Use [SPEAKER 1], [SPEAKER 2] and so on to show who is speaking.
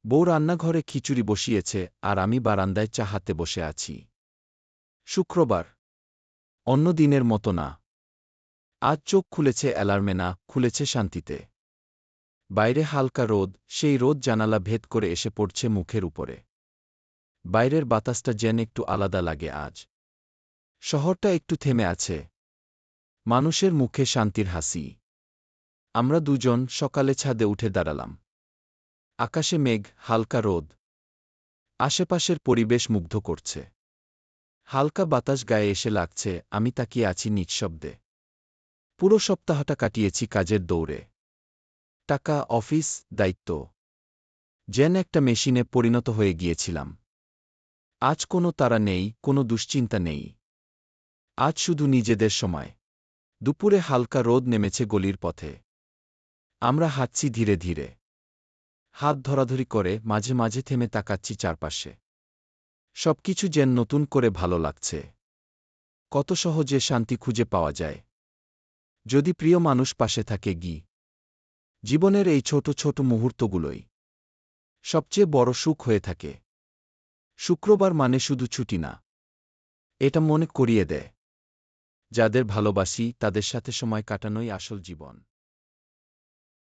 [SPEAKER 1] বউ রান্নাঘরে খিচুড়ি বসিয়েছে আর আমি বারান্দায় চা হাতে বসে আছি। শুক্রবার। অন্য দিনের মতো না। আজ চোখ খুলেছে অ্যালার্মে না, খুলেছে শান্তিতে। বাইরে হালকা রোদ, সেই রোদ জানালা ভেদ করে এসে পড়ছে মুখের উপরে। বাইরের বাতাসটা যেন একটু আলাদা লাগে আজ। শহরটা একটু থেমে আছে। মানুষের মুখে শান্তির হাসি। আমরা দুজন সকালে ছাদে উঠে দাঁড়ালাম। আকাশে মেঘ, হালকা রোদ। আশেপাশের পরিবেশ মুগ্ধ করছে। হালকা বাতাস গায়ে এসে লাগছে, আমি তাকিয়ে আছি নিঃশব্দে। পুরো সপ্তাহটা কাটিয়েছি কাজের দৌড়ে। টাকা, অফিস, দায়িত্ব। যেন একটা মেশিনে পরিণত হয়ে গিয়েছিলাম। আজ কোনো তাড়া নেই, কোনো দুশ্চিন্তা নেই। আজ শুধু নিজেদের সময়। দুপুরে হালকা রোদ নেমেছে গলির পথে। আমরা হাঁটছি ধীরে ধীরে। হাত ধরাধরি করে মাঝে মাঝে থেমে তাকাচ্ছি চারপাশে। সবকিছু যেন নতুন করে ভালো লাগছে। কত সহজে শান্তি খুঁজে পাওয়া যায় যদি প্রিয় মানুষ পাশে থাকে। জীবনের এই ছোট ছোট মুহূর্তগুলোই সবচেয়ে বড় সুখ হয়ে থাকে। শুক্রবার মানে শুধু ছুটি না, এটা মনে করিয়ে দেয় যাদের ভালোবাসি তাদের সাথে সময় কাটানোই আসল জীবন।